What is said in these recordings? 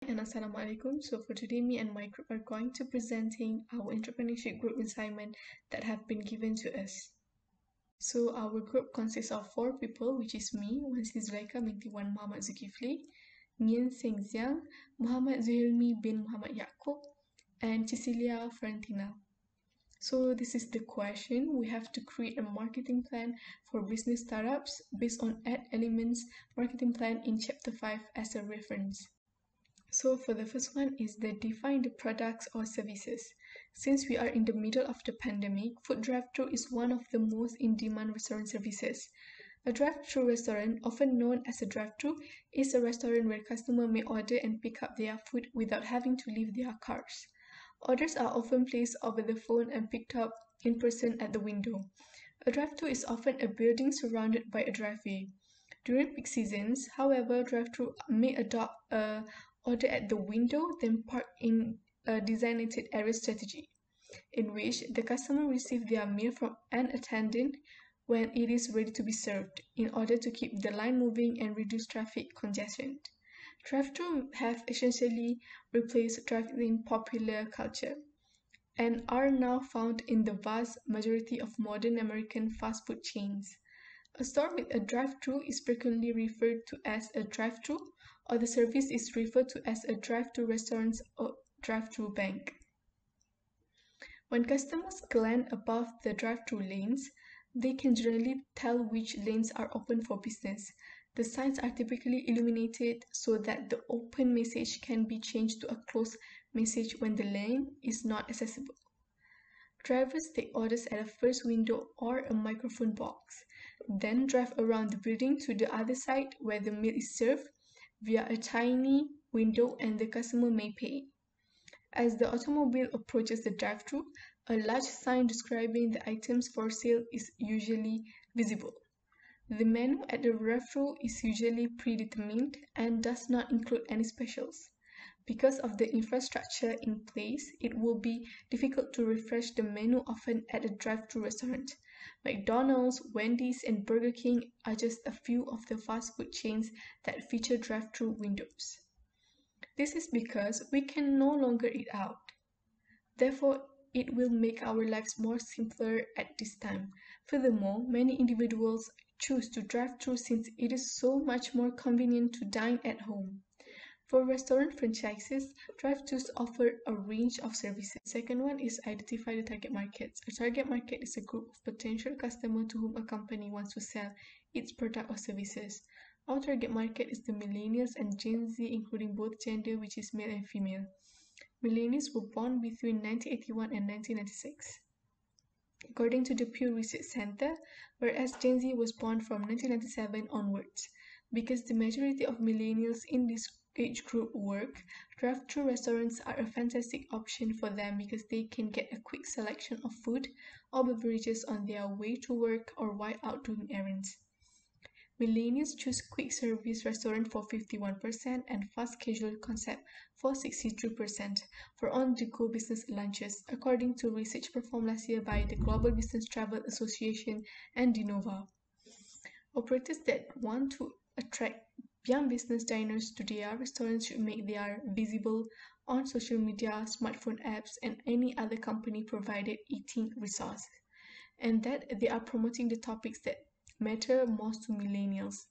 And Assalamualaikum. So for today, me and my group are going to presenting our entrepreneurship group assignment that have been given to us. So our group consists of 4 people, which is me, one is Zulaikha, Binti, one Muhammad Zulkifli, Ngien, Seng, Xiang, Muhammad Zulhilmie bin Muhammad Yaacob, and Chisilia, Forentina. So this is the question. We have to create a marketing plan for business startups based on Add Elements marketing plan in chapter 5 as a reference. So for the first one is the define the products or services. Since we are in the middle of the pandemic, food drive-thru is one of the most in-demand restaurant services. A drive-thru restaurant, often known as a drive-thru, is a restaurant where customers may order and pick up their food without having to leave their cars. Orders are often placed over the phone and picked up in person at the window. A drive-thru is often a building surrounded by a driveway. During peak seasons, however, drive-thru may adopt a order at the window, then park in a designated area strategy, in which the customer receives their meal from an attendant when it is ready to be served, in order to keep the line moving and reduce traffic congestion. Drive-thru have essentially replaced drive-in popular culture, and are now found in the vast majority of modern American fast food chains. A store with a drive-thru is frequently referred to as a drive-thru, or the service is referred to as a drive-thru restaurant or drive-thru bank. When customers glance above the drive-thru lanes, they can generally tell which lanes are open for business. The signs are typically illuminated so that the open message can be changed to a closed message when the lane is not accessible. Drivers take orders at a first window or a microphone box, then drive around the building to the other side where the meal is served via a tiny window and the customer may pay. As the automobile approaches the drive-thru, a large sign describing the items for sale is usually visible. The menu at the drive-thru is usually predetermined and does not include any specials. Because of the infrastructure in place, it will be difficult to refresh the menu often at a drive-thru restaurant. McDonald's, Wendy's, and Burger King are just a few of the fast food chains that feature drive-thru windows. This is because we can no longer eat out. Therefore, it will make our lives more simpler at this time. Furthermore, many individuals choose to drive through since it is so much more convenient to dine at home. For restaurant franchises, drive-thrus offer a range of services. Second one is identify the target markets. A target market is a group of potential customers to whom a company wants to sell its product or services. Our target market is the millennials and Gen Z, including both gender, which is male and female. Millennials were born between 1981 and 1996, according to the Pew Research Center, whereas Gen Z was born from 1997 onwards. Because the majority of millennials in this age group work, drive-thru restaurants are a fantastic option for them because they can get a quick selection of food or beverages on their way to work or while out doing errands. Millennials choose quick service restaurant for 51% and fast casual concept for 63% for on-the-go business lunches, according to research performed last year by the Global Business Travel Association and Dinova. Operators that want to attract young business diners to their restaurants should make their visible on social media, smartphone apps, and any other company-provided eating resource, and that they are promoting the topics that matter most to millennials.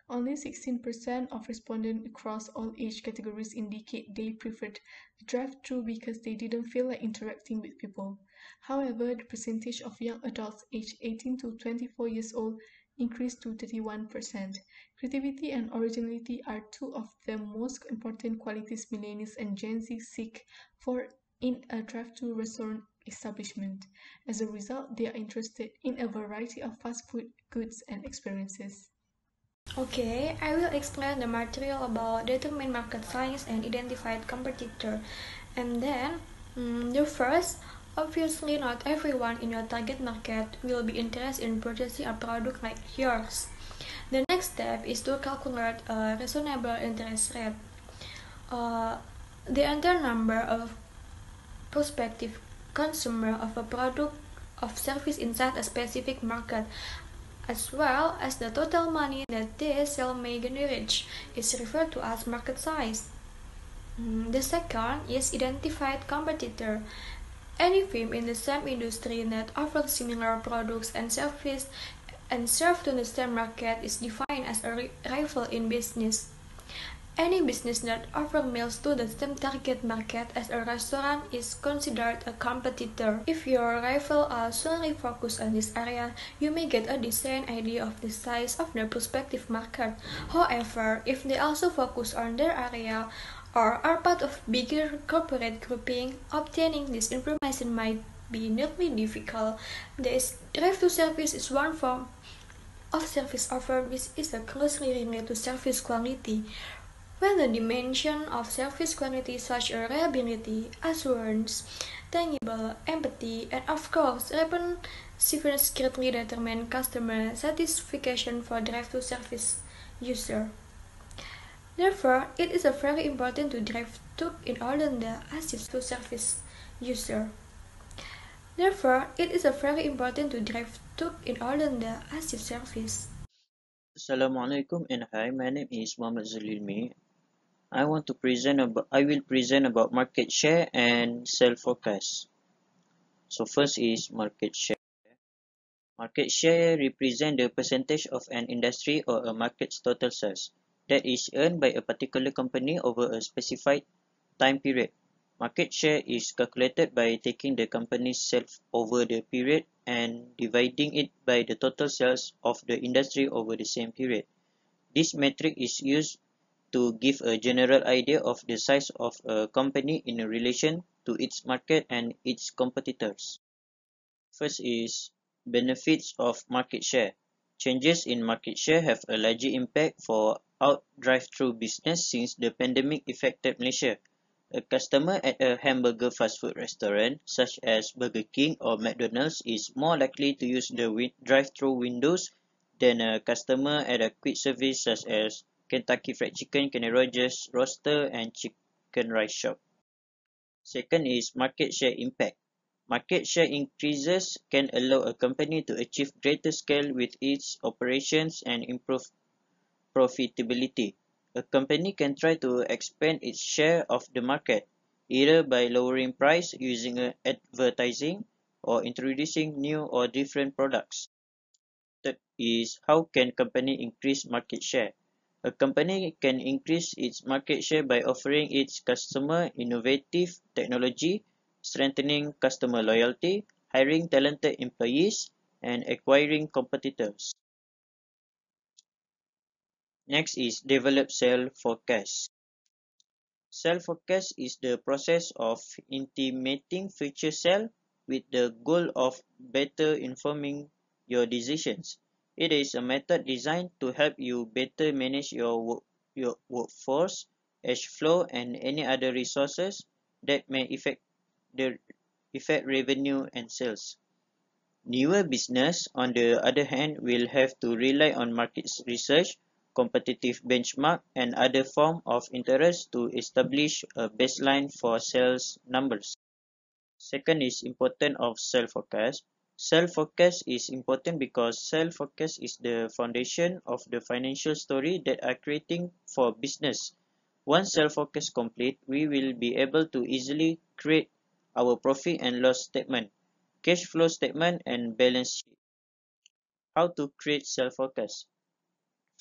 Only 16% of respondents across all age categories indicate they preferred drive-thru because they didn't feel like interacting with people. However, the percentage of young adults aged 18 to 24 years old increased to 31%. Creativity and originality are two of the most important qualities millennials and Gen Z seek for in a drive-thru restaurant establishment. As a result, they are interested in a variety of fast food, goods, and experiences. Okay, I will explain the material about determine market size and identified competitor. And then, the first, obviously not everyone in your target market will be interested in purchasing a product like yours. The next step is to calculate a reasonable interest rate. The entire number of prospective consumer of a product of service inside a specific market, as well as the total money that this sale may generate, is referred to as market size. The second is identified competitor. Any firm in the same industry that offers similar products and services and serve to the same market is defined as a rival in business. Any business that offers meals to the same target market as a restaurant is considered a competitor. If your rival are solely focused on this area, you may get a decent idea of the size of their prospective market. However, if they also focus on their area or are part of bigger corporate grouping, obtaining this information might be nearly difficult. This drive-to-service is one form of service offer which is closely related to service quality. When the dimension of service quality such as reliability, assurance, tangible, empathy, and of course, responsiveness greatly determine customer satisfaction for drive-to-service user. Therefore, it is very important to drive to in order to assist to service user. Therefore, it is very important to drive to in order to assist service. Assalamualaikum and hi, my name is Muhammad Zulhilmie. I will present about market share and sell forecast. So first is market share. Market share represents the percentage of an industry or a market's total sales that is earned by a particular company over a specified time period. Market share is calculated by taking the company's sales over the period and dividing it by the total sales of the industry over the same period. This metric is used to give a general idea of the size of a company in relation to its market and its competitors. First is benefits of market share. Changes in market share have a larger impact for out drive-through business since the pandemic affected Malaysia. A customer at a hamburger fast food restaurant such as Burger King or McDonald's is more likely to use the drive-through windows than a customer at a quick service such as Kentucky Fried Chicken, Kenny Rogers, Roaster, and Chicken Rice Shop. Second is market share impact. Market share increases can allow a company to achieve greater scale with its operations and improve profitability. A company can try to expand its share of the market, either by lowering price using advertising or introducing new or different products. Third is how can company increase market share? A company can increase its market share by offering its customer innovative technology, strengthening customer loyalty, hiring talented employees, and acquiring competitors. Next is develop sell forecast. Sell forecast is the process of intimating future sale with the goal of better informing your decisions. It is a method designed to help you better manage your workforce, cash flow, and any other resources that may affect revenue and sales. Newer business, on the other hand, will have to rely on market research, competitive benchmark, and other form of interest to establish a baseline for sales numbers. Second is importance of sell forecast. Sell forecast is important because sell forecast is the foundation of the financial story that are creating for business. Once sell forecast complete, we will be able to easily create our profit and loss statement, cash flow statement, and balance sheet. How to create sell forecast?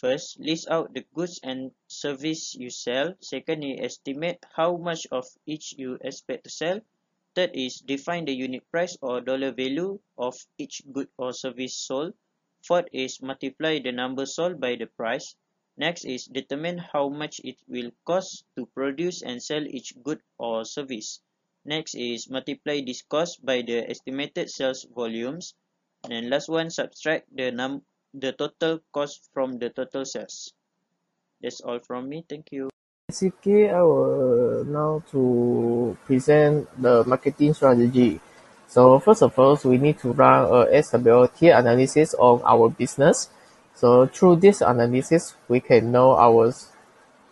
First, list out the goods and service you sell. Second is estimate how much of each you expect to sell. Third is define the unit price or dollar value of each good or service sold. Fourth is multiply the number sold by the price. Next is determine how much it will cost to produce and sell each good or service. Next is multiply this cost by the estimated sales volumes. And then last one, subtract the total cost from the total sales. That's all from me. Thank you. Basically, I will now to present the marketing strategy. So first of all, we need to run a stability analysis on our business. So through this analysis, we can know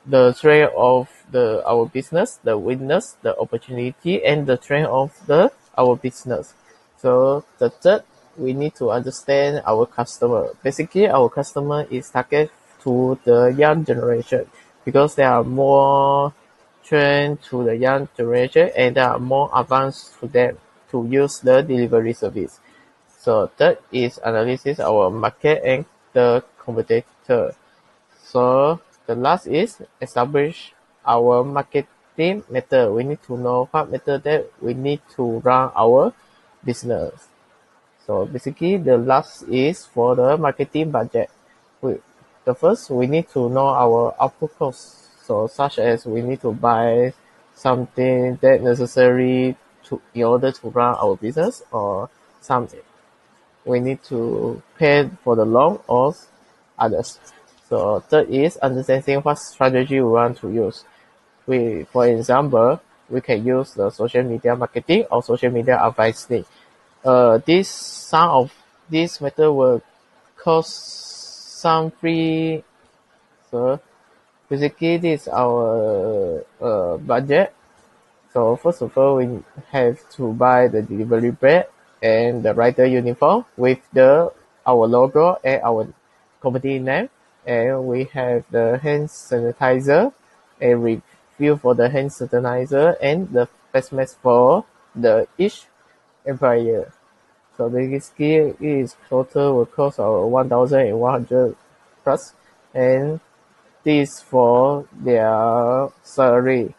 the strength of our business, the weakness, the opportunity, and the strength of our business. So the third, we need to understand our customer. Basically, our customer is target to the young generation because they are more trend to the young generation and are more advanced to them to use the delivery service. So third is analysis our market and the competitor. So the last is establish our marketing method. We need to know what method that we need to run our business. So basically the last is for the marketing budget. The first we need to know our output costs. So such as we need to buy something that necessary in order to run our business, or something we need to pay for the loan or others. So third is understanding what strategy we want to use. For example, we can use the social media marketing or social media advertising. Some of these method will cost some free. So basically, this is our budget. So first of all, we have to buy the delivery bread and the rider uniform with our logo and our company name, and we have the hand sanitizer, a review for the hand sanitizer, and the face mask for each employee. So basically, its total will cost 1,100 plus, and this for their salary.